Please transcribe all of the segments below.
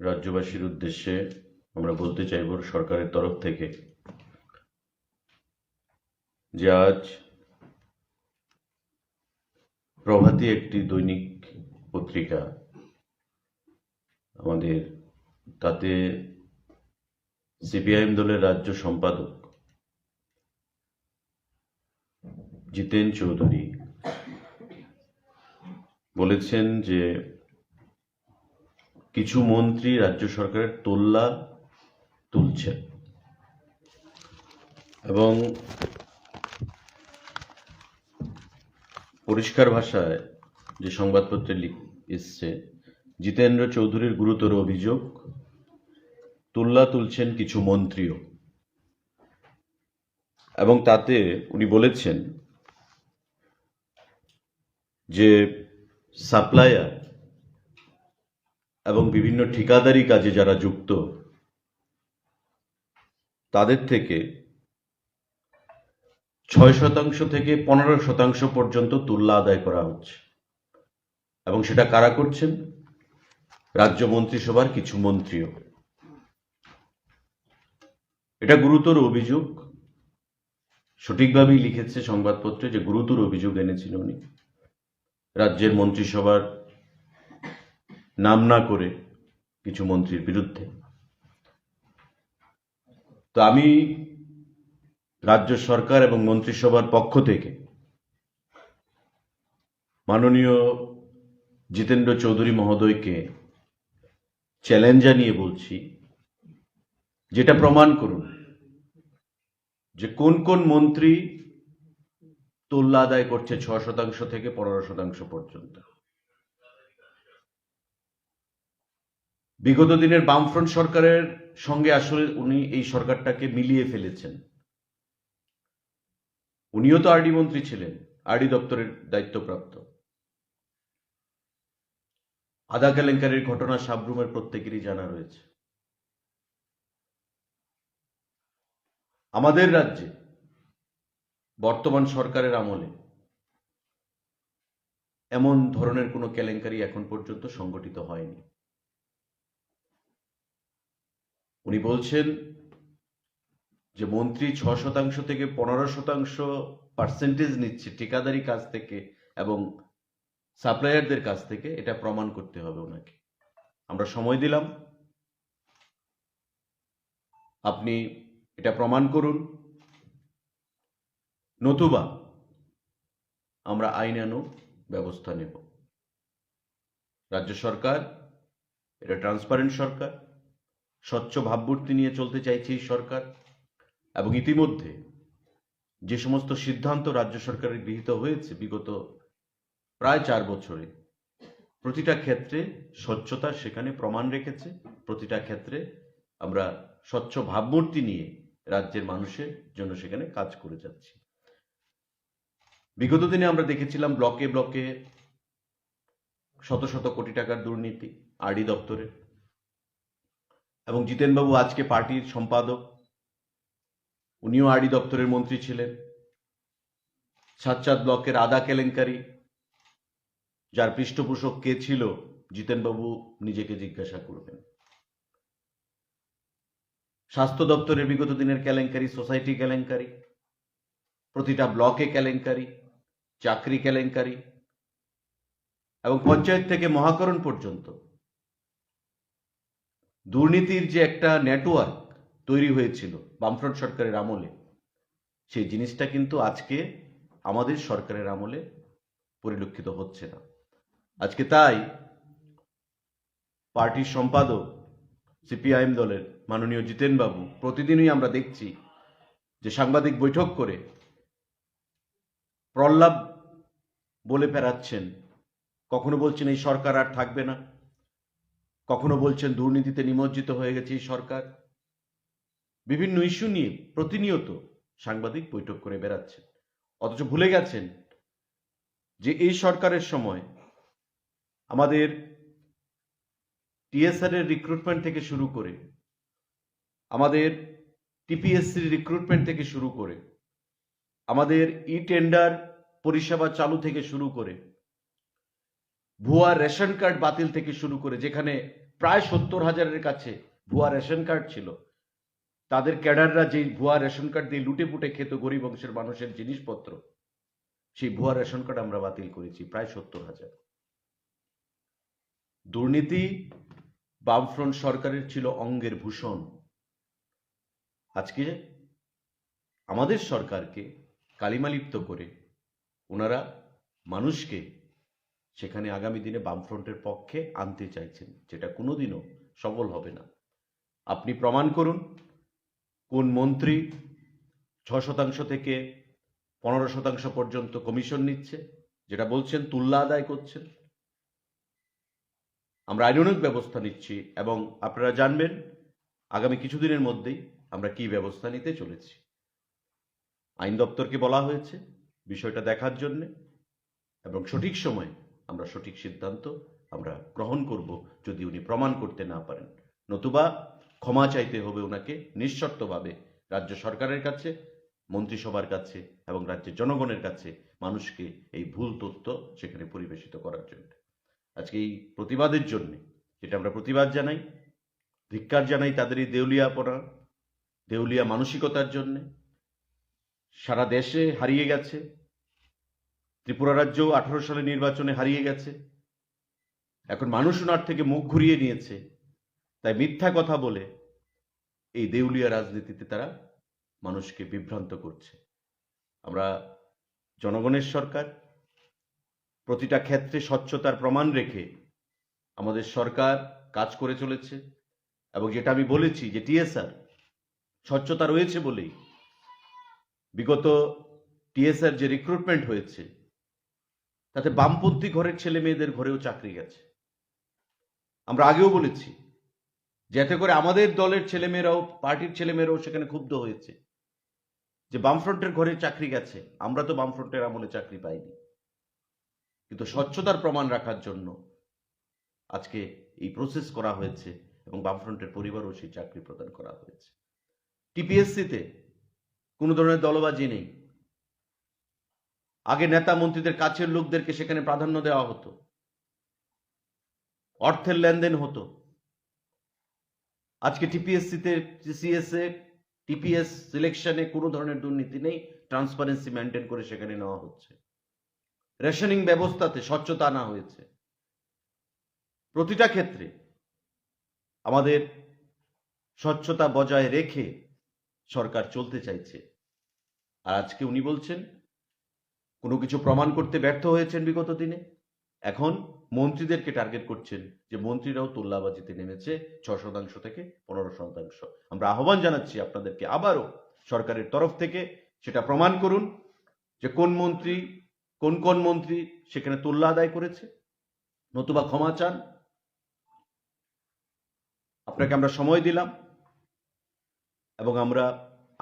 রাজ্যবাসীর উদ্দেশ্যে আমরা বলতে চাইব সরকারের তরফ থেকে যে আজ প্রভাতী একটি দৈনিক পত্রিকা আমাদের, তাতে সিপিআইএম দলের রাজ্য সম্পাদক জিতেন চৌধুরী বলেছেন যে কিছু মন্ত্রী রাজ্য সরকারের তোল্লা তুলছেন এবং পরিষ্কার ভাষায় যে সংবাদপত্রে এসছে, জিতেন্দ্র চৌধুরীর গুরুতর অভিযোগ, তোল্লা তুলছেন কিছু মন্ত্রীও। এবং তাতে উনি বলেছেন যে সাপ্লায়ার এবং বিভিন্ন ঠিকাদারি কাজে যারা যুক্ত তাদের থেকে 6% থেকে 15% পর্যন্ত তুল্যা আদায় করা হচ্ছে এবং সেটা কারা করছেন? রাজ্য মন্ত্রিসভার কিছু মন্ত্রীও। এটা গুরুতর অভিযোগ, সঠিকভাবেই লিখেছে সংবাদপত্রে যে গুরুতর অভিযোগ এনেছেন উনি রাজ্যের মন্ত্রিসভার নাম না করে কিছু মন্ত্রীর বিরুদ্ধে। তো আমি রাজ্য সরকার এবং মন্ত্রিসভার পক্ষ থেকে মাননীয় জিতেন্দ্র চৌধুরী মহোদয়কে চ্যালেঞ্জ জানিয়ে বলছি, যেটা প্রমাণ করুন যে কোন কোন মন্ত্রী তোল্লা আদায় করছে 6% থেকে 15% পর্যন্ত। বিগত দিনের বামফ্রন্ট সরকারের সঙ্গে আসলে উনি এই সরকারটাকে মিলিয়ে ফেলেছেন। উনিও তো আরডি মন্ত্রী ছিলেন, আরডি দপ্তরের দায়িত্বপ্রাপ্ত। আদা কেলেঙ্কারির ঘটনা সাবরুমের প্রত্যেকেরই জানা রয়েছে। আমাদের রাজ্যে বর্তমান সরকারের আমলে এমন ধরনের কোনো কেলেঙ্কারি এখন পর্যন্ত সংগঠিত হয়নি। উনি বলছেন যে মন্ত্রী 6% থেকে 15% নিচ্ছে ঠিকাদারি কাজ থেকে এবং সাপ্লায়ারদের কাছ থেকে। এটা প্রমাণ করতে হবে ওনাকে। আমরা সময় দিলাম, আপনি এটা প্রমাণ করুন, নতুবা আমরা আইনানুগ ব্যবস্থা নেব। রাজ্য সরকার এটা ট্রান্সপারেন্ট সরকার, স্বচ্ছ ভাবমূর্তি নিয়ে চলতে চাইছে এই সরকার, এবং ইতিমধ্যে যে সমস্ত সিদ্ধান্ত রাজ্য সরকারের গৃহীত হয়েছে বিগত প্রায় 4 বছরে, প্রতিটা ক্ষেত্রে স্বচ্ছতা সেখানে প্রমাণ রেখেছে। প্রতিটা ক্ষেত্রে আমরা স্বচ্ছ ভাবমূর্তি নিয়ে রাজ্যের মানুষের জন্য সেখানে কাজ করে যাচ্ছি। বিগত দিনে আমরা দেখেছিলাম ব্লকে ব্লকে শত শত কোটি টাকার দুর্নীতি আরডি দপ্তরে, এবং জিতেনবাবু আজকে পার্টির সম্পাদক, উনিও আরডি দপ্তরের মন্ত্রী ছিলেন। সাতচাঁদ ব্লকের আদা কেলেঙ্কারি, যার পৃষ্ঠপোষক কে ছিল জিতেনবাবু নিজেকে জিজ্ঞাসা করবেন। স্বাস্থ্য দপ্তরের বিগত দিনের কেলেঙ্কারি, সোসাইটি কেলেঙ্কারি, প্রতিটা ব্লকে কেলেঙ্কারি, চাকরি কেলেঙ্কারি, এবং পঞ্চায়েত থেকে মহাকরণ পর্যন্ত দুর্নীতির যে একটা নেটওয়ার্ক তৈরি হয়েছিল বামফ্রন্ট সরকারের আমলে, সেই জিনিসটা কিন্তু আজকে আমাদের সরকারের আমলে পরিলক্ষিত হচ্ছে না। আজকে তাই পার্টির সম্পাদক সিপিআইএম দলের মাননীয় জিতেনবাবু প্রতিদিনই আমরা দেখছি যে সাংবাদিক বৈঠক করে প্রল্লাপ বলে ফেরাচ্ছেন। কখনো বলছেন এই সরকার আর থাকবে না, কখনো বলছেন দুর্নীতিতে নিমজ্জিত হয়ে গেছে এই সরকার। বিভিন্ন ইস্যু নিয়ে প্রতিনিয়ত সাংবাদিক বৈঠক করে বেড়াচ্ছেন, অথচ ভুলে গেছেন যে এই সরকারের সময় আমাদের টিএসআর এর রিক্রুটমেন্ট থেকে শুরু করে, আমাদের টিপিএসসির রিক্রুটমেন্ট থেকে শুরু করে, আমাদের ই টেন্ডার পরিষেবা চালু থেকে শুরু করে, ভুয়া রেশন কার্ড বাতিল থেকে শুরু করে, যেখানে প্রায় 70,000-এর কাছে ভুয়া রেশন কার্ড ছিল। তাদের ক্যাডাররা যেই ভুয়া রেশন কার্ড দিয়ে লুটে পুটে খেত গরিব অংশের মানুষের জিনিসপত্র, সেই ভুয়া রেশন কার্ড আমরা বাতিল করেছি, প্রায় 70,000। দুর্নীতি বামফ্রন্ট সরকারের ছিল অঙ্গের ভূষণ। আজকে আমাদের সরকারকে কালিমালিপ্ত করে ওনারা মানুষকে সেখানে আগামী দিনে বামফ্রন্টের পক্ষে আনতে চাইছেন, যেটা কোনোদিনও সফল হবে না। আপনি প্রমাণ করুন কোন মন্ত্রী 6% থেকে 15% পর্যন্ত কমিশন নিচ্ছে, যেটা বলছেন তুল্যা আদায় করছেন। আমরা আইনানুগ ব্যবস্থা নিচ্ছি এবং আপনারা জানবেন আগামী কিছুদিনের মধ্যেই আমরা কি ব্যবস্থা নিতে চলেছি। আইন দপ্তরকে বলা হয়েছে বিষয়টা দেখার জন্য এবং সঠিক সময়ে আমরা সঠিক সিদ্ধান্ত আমরা গ্রহণ করব যদি উনি প্রমাণ করতে না পারেন, নতুবা ক্ষমা চাইতে হবে ওনাকে নিঃশর্তভাবে রাজ্য সরকারের কাছে, মন্ত্রিসভার কাছে এবং রাজ্যের জনগণের কাছে, মানুষকে এই ভুল তথ্য সেখানে পরিবেশিত করার জন্য। আজকে এই প্রতিবাদের জন্য যেটা আমরা প্রতিবাদ জানাই, ধিক্কার জানাই তাদের এই দেউলিয়াপনা, দেউলিয়া মানসিকতার জন্য। সারা দেশে হারিয়ে গেছে, ত্রিপুরা রাজ্য 18 সালে নির্বাচনে হারিয়ে গেছে, এখন মানুষ ওনার থেকে মুখ ঘুরিয়ে নিয়েছে। তাই মিথ্যা কথা বলে এই দেউলিয়া রাজনীতিতে তারা মানুষকে বিভ্রান্ত করছে। আমরা জনগণের সরকার, প্রতিটা ক্ষেত্রে স্বচ্ছতার প্রমাণ রেখে আমাদের সরকার কাজ করে চলেছে এবং যেটা আমি বলেছি যে টিএসআর স্বচ্ছতা রয়েছে বলেই বিগত টিএসআর যে রিক্রুটমেন্ট হয়েছে তাতে বামপন্থী ঘরের ছেলে মেয়েদের ঘরেও চাকরি গেছে। আমরা আগেও বলেছি যাতে করে আমাদের দলের ছেলেমেয়েরাও, পার্টির ছেলেমেয়েরাও সেখানে ক্ষুব্ধ হয়েছে যে বামফ্রন্টের ঘরে চাকরি গেছে, আমরা তো বামফ্রন্টের আমলে চাকরি পাইনি। কিন্তু স্বচ্ছতার প্রমাণ রাখার জন্য আজকে এই প্রসেস করা হয়েছে এবং বামফ্রন্টের পরিবারও সেই চাকরি প্রদান করা হয়েছে। টিপিএসসিতে কোনো ধরনের দলবাজি নেই। আগে নেতা মন্ত্রীদের কাছের লোকদেরকে সেখানে প্রাধান্য দেওয়া হতো, অর্থের লেনদেন হতো। আজকে টিপিএসসিতে, সিএসএ, টিপিএস সিলেকশনে কোনো ধরনের দুর্নীতি নেই, ট্রান্সপারেন্সি মেনটেন করে সেখানে নেওয়া হচ্ছে। রেশনিং ব্যবস্থাতে স্বচ্ছতা আনা হয়েছে। প্রতিটা ক্ষেত্রে আমাদের স্বচ্ছতা বজায় রেখে সরকার চলতে চাইছে। আর আজকে উনি বলছেন কোনো কিছু প্রমাণ করতে ব্যর্থ হয়েছেন বিগত দিনে, এখন মন্ত্রীদেরকে টার্গেট করছেন যে মন্ত্রীরাও তোল্লাবাজিতে নেমেছে 6% থেকে 15%। আমরা আহ্বান জানাচ্ছি আপনাদেরকে আবারও সরকারের তরফ থেকে সেটা প্রমাণ করুন যে কোন মন্ত্রী, কোন কোন মন্ত্রী সেখানে তোল্লা আদায় করেছে, নতুবা ক্ষমা চান। আপনাকে আমরা সময় দিলাম এবং আমরা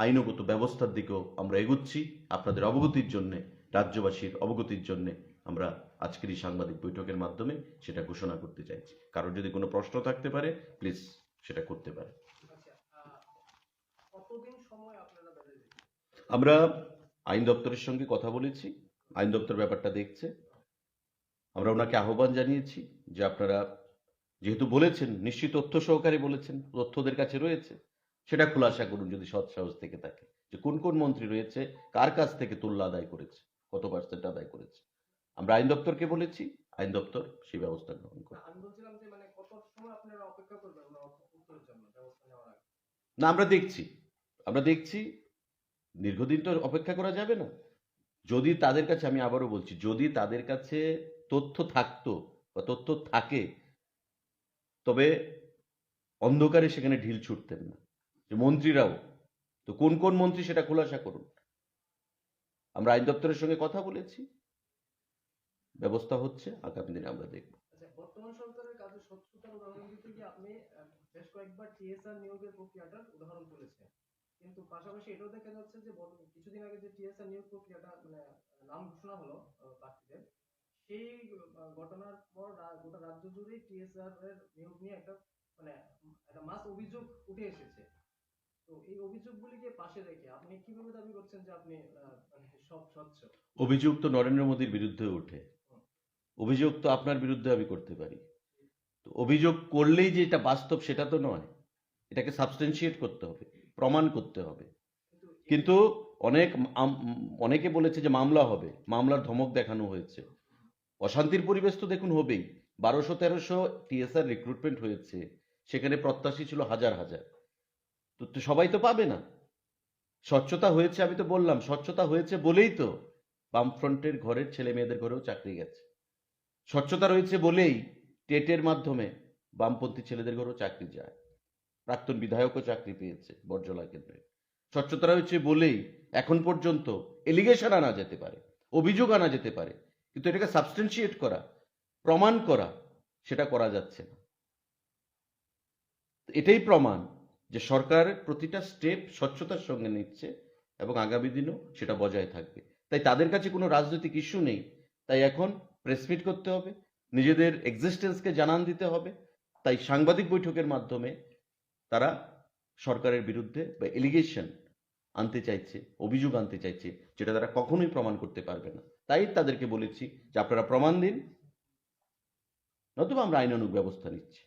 আইনগত ব্যবস্থার দিকেও আমরা এগুচ্ছি আপনাদের অবগতির জন্য, রাজ্যবাসীর অবগতির জন্য আমরা আজকের এই সাংবাদিক বৈঠকের মাধ্যমে সেটা ঘোষণা করতে চাইছি। কারোর যদি কোনো প্রশ্ন থাকতে পারে প্লিজ সেটা করতে পারে। আমরা আইন দপ্তরের সঙ্গে কথা বলেছি, আইন দপ্তর ব্যাপারটা দেখছে। আমরা ওনাকে আহ্বান জানিয়েছি যে আপনারা যেহেতু বলেছেন, নিশ্চিত তথ্য সহকারে বলেছেন, তথ্য ওদের কাছে রয়েছে, সেটা খোলাসা করুন যদি সৎ সাহস থেকে থাকে, যে কোন কোন মন্ত্রী রয়েছে, কার কাছ থেকে তুল্য আদায় করেছে, কত পার্সেন্ট আদায় করেছে। আমরা আইন দপ্তরকে বলেছি, আইন দপ্তর সেই ব্যবস্থা গ্রহণ করবে। না, আমরা দেখছি দীর্ঘদিন তো অপেক্ষা করা যাবে না। যদি তাদের কাছে, আমি আবারও বলছি, যদি তাদের কাছে তথ্য থাকতো বা তথ্য থাকে, তবে অন্ধকারে সেখানে ঢিল ছুটতেন না। যে মন্ত্রীরাও তো কোন কোন মন্ত্রী সেটা খোলাসা করুন। আমরা আইন দপ্তরের সঙ্গে কথা বলেছি, ব্যবস্থা হচ্ছে, আগামী দিনে আমরা দেখব। বর্তমান সরকারের কাজে স্বচ্ছতার উদাহরণ দিতে গিয়ে আপনি বেশ কয়েকবার টিএসআর নিয়োগের প্রক্রিয়াটার উদাহরণ তুলেছেন, কিন্তু পাশাপাশি এটাও দেখা যাচ্ছে যে কিছুদিন আগে যে টিএসআর নিয়োগ প্রক্রিয়াটা মানে নাম ঘোষণা হলো প্রার্থীদের, সেই ঘটনার পর গোটা রাজ্য জুড়ে টিএসআর এর নিয়োগ নিয়ে একটা মানে একটা মাস অভিযোগ উঠে এসেছে। তো এই অভিযোগগুলিকে পাশে রেখে আপনি কিভাবে দাবি করছেন যে আপনি মানে সব স্বচ্ছ? অভিযোগ তো নরেন্দ্র মোদীর বিরুদ্ধে ওঠে, অভিযোগ তো আপনার বিরুদ্ধে আমি করতে পারি। তো তো অভিযোগ করলেই যে এটা বাস্তব সেটা তো নয়, এটাকে সাবস্টেনশিয়েট করতে হবে, প্রমাণ করতে হবে। কিন্তু অনেকে বলেছে যে মামলা হবে, মামলার ধমক দেখানো হয়েছে। অশান্তির পরিবেশ তো দেখুন হবেই। 1200-1300 টিএসআর রিক্রুটমেন্ট হয়েছে, সেখানে প্রত্যাশী ছিল হাজার হাজার। তো সবাই তো পাবে না। স্বচ্ছতা হয়েছে, আমি তো বললাম স্বচ্ছতা হয়েছে বলেই তো বামফ্রন্টের ঘরের ছেলে মেয়েদের ঘরেও চাকরি গেছে। স্বচ্ছতা রয়েছে বলেই টেটের মাধ্যমে বামপন্থী ছেলেদের ঘরেও চাকরি যায়। প্রাক্তন বিধায়কও চাকরি পেয়েছে বর্জলা কেন্দ্রে। স্বচ্ছতা রয়েছে বলেই এখন পর্যন্ত এলিগেশন আনা যেতে পারে, অভিযোগ আনা যেতে পারে, কিন্তু এটাকে সাবস্টেনশিয়েট করা, প্রমাণ করা, সেটা করা যাচ্ছে না। এটাই প্রমাণ যে সরকার প্রতিটা স্টেপ স্বচ্ছতার সঙ্গে নিচ্ছে এবং আগামী দিনেও সেটা বজায় থাকবে। তাই তাদের কাছে কোনো রাজনৈতিক ইস্যু নেই। তাই এখন প্রেসমিট করতে হবে, নিজেদের এক্সিস্টেন্সকে জানান দিতে হবে। তাই সাংবাদিক বৈঠকের মাধ্যমে তারা সরকারের বিরুদ্ধে বা এলিগেশন আনতে চাইছে, অভিযোগ আনতে চাইছে, যেটা তারা কখনোই প্রমাণ করতে পারবে না। তাই তাদেরকে বলেছি যে আপনারা প্রমাণ দিন, নতুবা আমরা আইনানুগ ব্যবস্থা নিচ্ছি।